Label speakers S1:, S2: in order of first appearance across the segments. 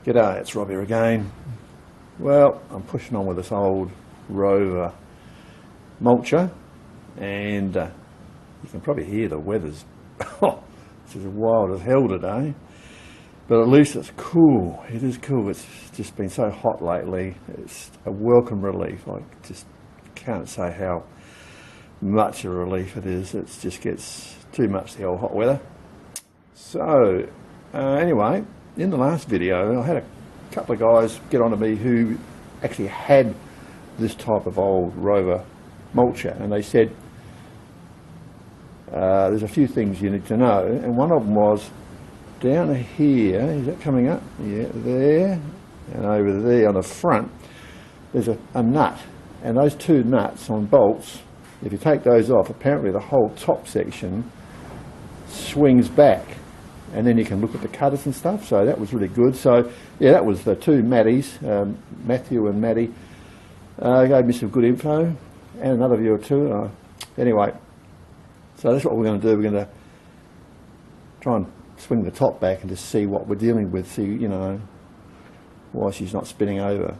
S1: G'day, it's Rob here again. Well, I'm pushing on with this old Rover mulcher, and you can probably hear the weather's it's as wild as hell today, but at least it's cool. It is cool. It's just been so hot lately. It's a welcome relief. I just can't say how much a relief it is. It just gets too much, the old hot weather. So anyway, in the last video I had a couple of guys get onto me who actually had this type of old Rover mulcher, and they said there's a few things you need to know, and one of them was down here, is that coming up? Yeah, there, and over there on the front there's a nut, and those two nuts on bolts, if you take those off, apparently the whole top section swings back, and then you can look at the cutters and stuff. So that was really good. So yeah, that was the two Matties, Matthew and Matty, gave me some good info, and another viewer too. Anyway, so that's what we're going to do. We're going to try and swing the top back and just see what we're dealing with, see, you know, why she's not spinning over.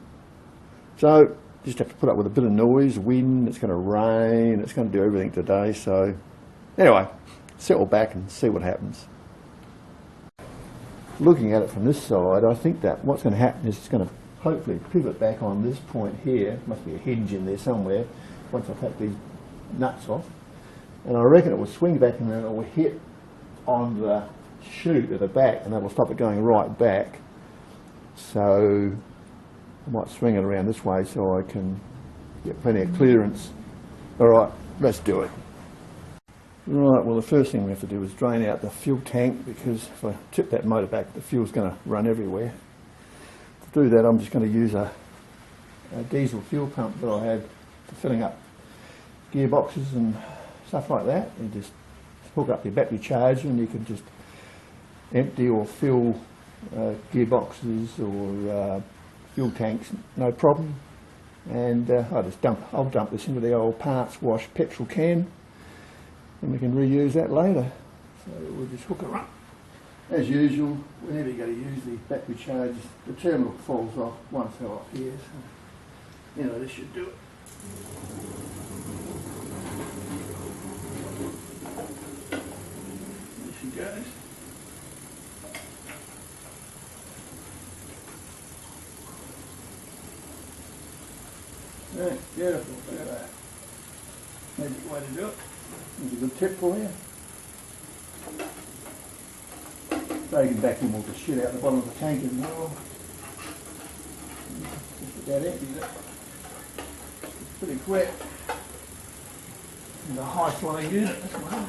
S1: So just have to put up with a bit of noise, wind, it's going to rain, it's going to do everything today. So anyway, settle back and see what happens. Looking at it from this side, I think that what's going to happen is it's going to hopefully pivot back on this point here. Must be a hinge in there somewhere once I take these nuts off. And I reckon it will swing back and then it will hit on the chute at the back, and that will stop it going right back. So I might swing it around this way so I can get plenty of clearance. Alright, let's do it. Right, well the first thing we have to do is drain out the fuel tank, because if I tip that motor back, the fuel's going to run everywhere. To do that, I'm just going to use a diesel fuel pump that I had for filling up gearboxes and stuff like that. You just hook up your battery charger and you can just empty or fill gearboxes or fuel tanks, no problem. And I'll dump this into the old parts wash petrol can, and we can reuse that later. So we'll just hook her up. As usual, whenever you go to use the battery charge, the terminal falls off. One fell off here, so you know this should do it. There she goes. Yeah, beautiful, look at that. Magic way to do it. There's a good tip for you. So you can vacuum all the shit out the bottom of the tank as well. Just about empties it. It's pretty quick. And a high flowing unit as well.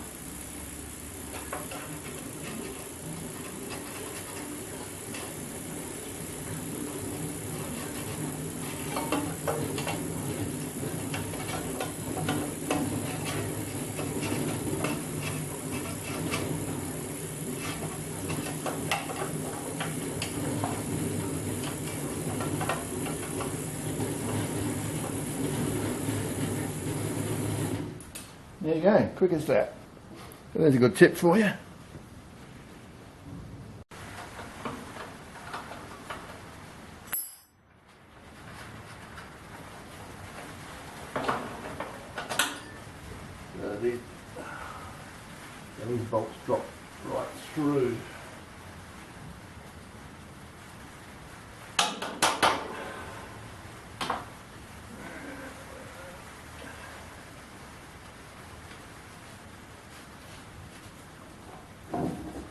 S1: There you go, quick as that. So there's a good tip for you. These bolts drop right through.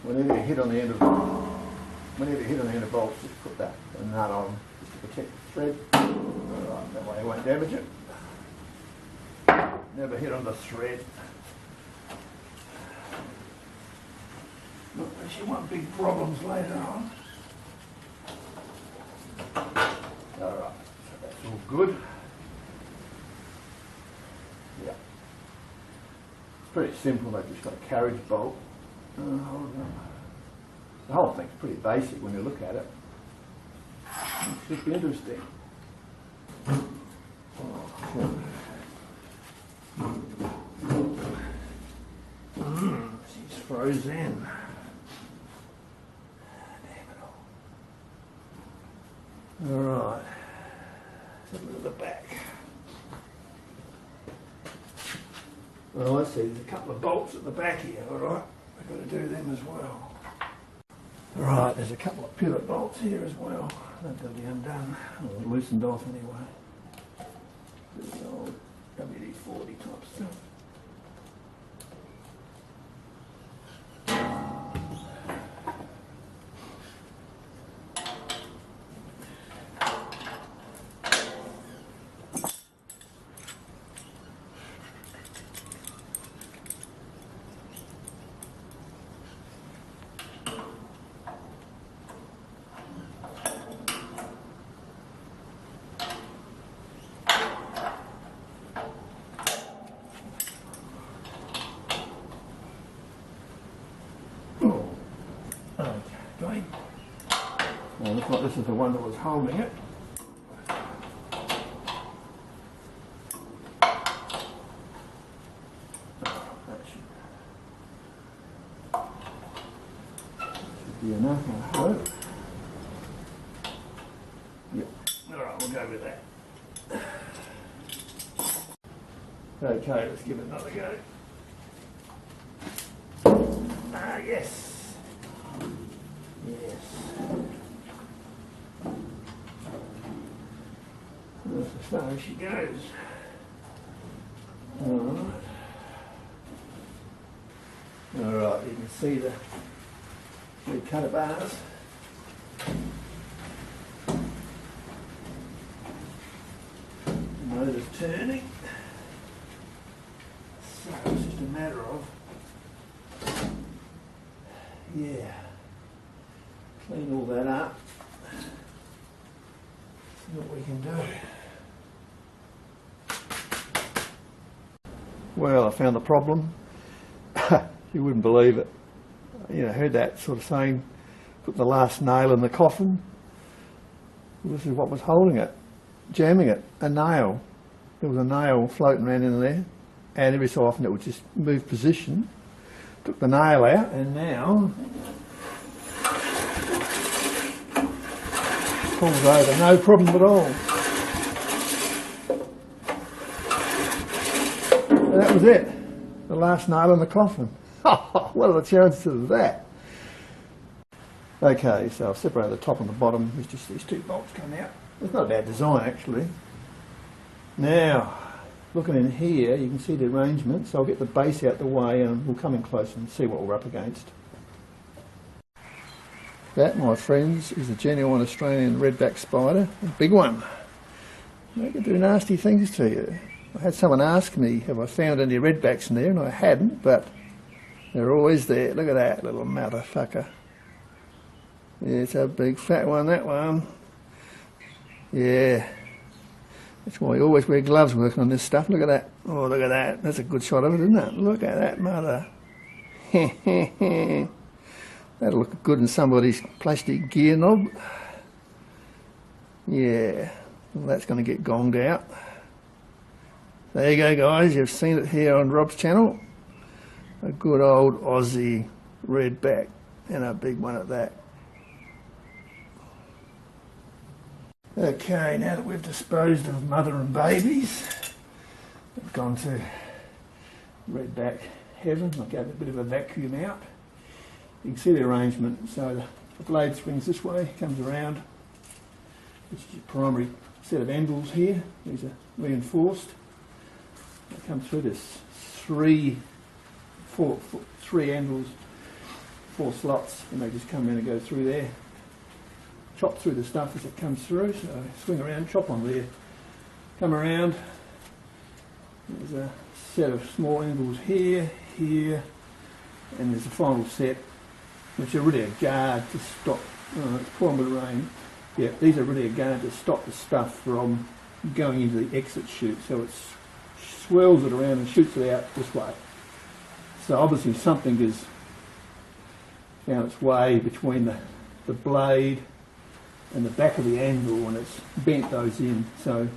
S1: Whenever you hit on the end of bolts, just put that nut on just to protect the thread. Alright, that way it won't damage it. Never hit on the thread. Not that you want big problems later on. Alright, so that's all good. Yeah. It's pretty simple, they've just got a carriage bolt. The whole thing's pretty basic when you look at it. It's just interesting. She's frozen. Damn it all. Alright, let's have a look at the back. Well, let's see, there's a couple of bolts at the back here, alright? I've got to do them as well. Alright, there's a couple of pivot bolts here as well. They'll be undone, or loosened off anyway. This is old WD-40 type stuff. Okay. Well, looks like this is the one that was holding it. That should be enough, I hope. Yep. Alright, we'll go with that. Okay, let's give it another go. Ah, yes. Yes. That's as far as she goes. Alright. Alright, you can see the cutter bars. The motor's turning. So it's just a matter of, yeah, clean all that up, see what we can do. Well, I found the problem. You wouldn't believe it. You know, heard that sort of saying, put the last nail in the coffin. This is what was holding it, jamming it, a nail. There was a nail floating around in there, and every so often it would just move position. Took the nail out, and now pulls over, no problem at all. And that was it, the last nail in the coffin. What are the chances of that? Okay, so I've separated the top and the bottom. There's just these two bolts come out. It's not a bad design actually. Now, looking in here, you can see the arrangement. So I'll get the base out the way and we'll come in close and see what we're up against. That, my friends, is a genuine Australian redback spider, a big one. They can do nasty things to you. I had someone ask me, have I found any redbacks in there, and I hadn't, but they're always there. Look at that little motherfucker. Yeah, it's a big fat one, that one. Yeah. That's why you always wear gloves working on this stuff. Look at that. Oh, look at that. That's a good shot of it, isn't it? Look at that mother. That'll look good in somebody's plastic gear knob. Yeah. Well, that's going to get gonged out. There you go, guys. You've seen it here on Rob's channel. A good old Aussie redback, and a big one at that. Okay, now that we've disposed of mother and babies, we've gone to redback heaven. I gave it a bit of a vacuum out. You can see the arrangement. So the blade swings this way, comes around. This is your primary set of anvils here. These are reinforced. They come through this three anvils, 4 slots, and they just come in and go through there. Chop through the stuff as it comes through, so swing around, chop on there, come around. There's a set of small anvils here, here, and there's a final set, which are really a guard to stop, it's pouring with rain. Yeah, these are really a guard to stop the stuff from going into the exit chute, so it swirls it around and shoots it out this way. So obviously something has found its way between the blade and the back of the anvil, and it's bent those in. So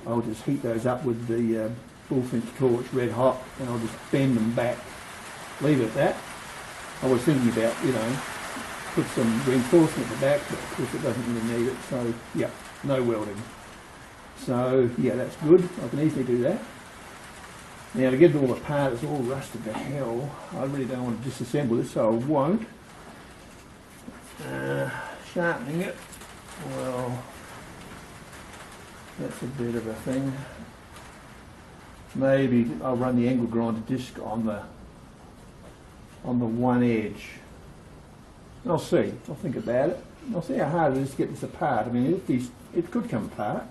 S1: I'll just heat those up with the bullfinch torch red hot, and I'll just bend them back, leave it at that. I was thinking about, you know, put some reinforcement at the back, but of course it doesn't really need it, so yeah, no welding. So yeah, that's good, I can easily do that. Now to get it all apart, it's all rusted to hell. I really don't want to disassemble this, so I won't. Sharpening it, well, that's a bit of a thing. Maybe I'll run the angle grinder disc on the one edge. I'll see. I'll think about it. I'll see how hard it is to get this apart. I mean, it could come apart,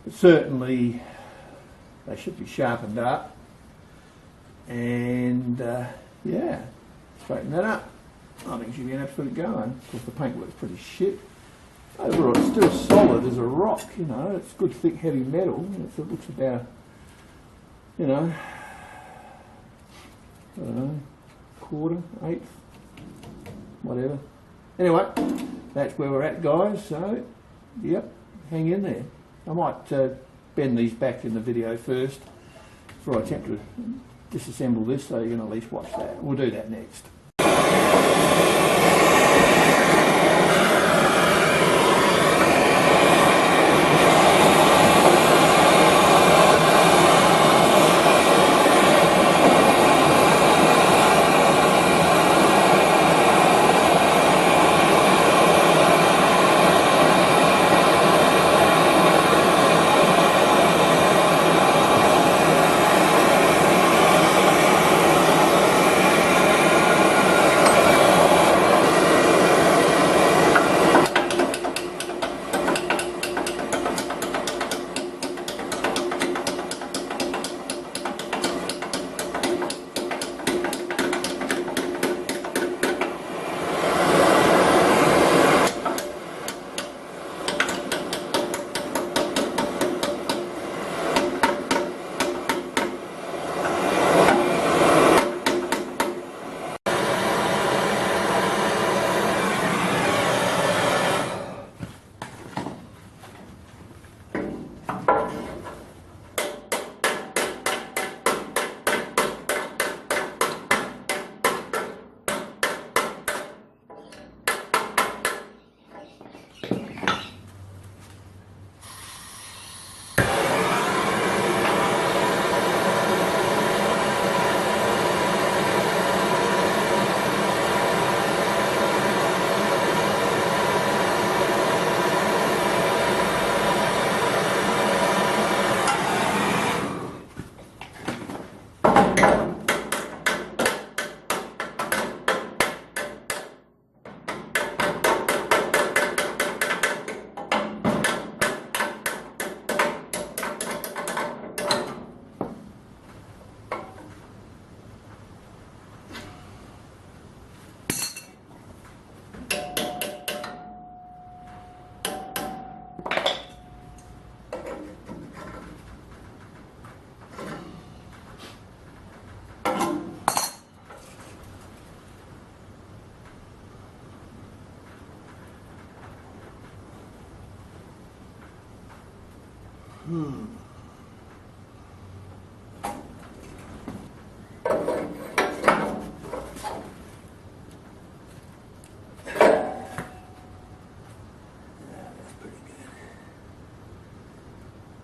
S1: but certainly they should be sharpened up. And yeah, straighten that up. I think it should be an absolute going. Of course, the paintwork's pretty shit. Overall, it's still solid as a rock. You know, it's good, thick, heavy metal. It looks about, you know, I don't know, quarter, eighth, whatever. Anyway, that's where we're at, guys. So, yep, hang in there. I might bend these back in the video first before I attempt to disassemble this, so you can at least watch that. We'll do that next.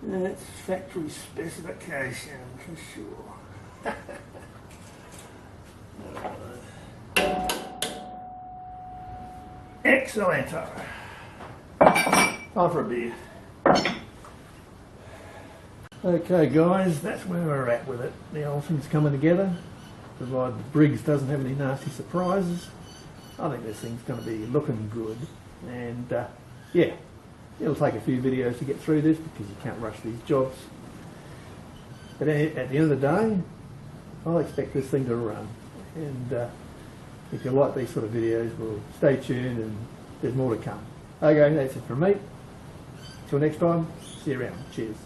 S1: That's factory specification for sure. Excellent. Time for a beer. Okay guys, that's where we're at with it. The whole thing's coming together, provided the Briggs doesn't have any nasty surprises. I think this thing's going to be looking good, and yeah, it'll take a few videos to get through this because you can't rush these jobs. But at the end of the day, I expect this thing to run, and if you like these sort of videos, well, stay tuned and there's more to come. Okay, that's it from me. Till next time, see you around. Cheers.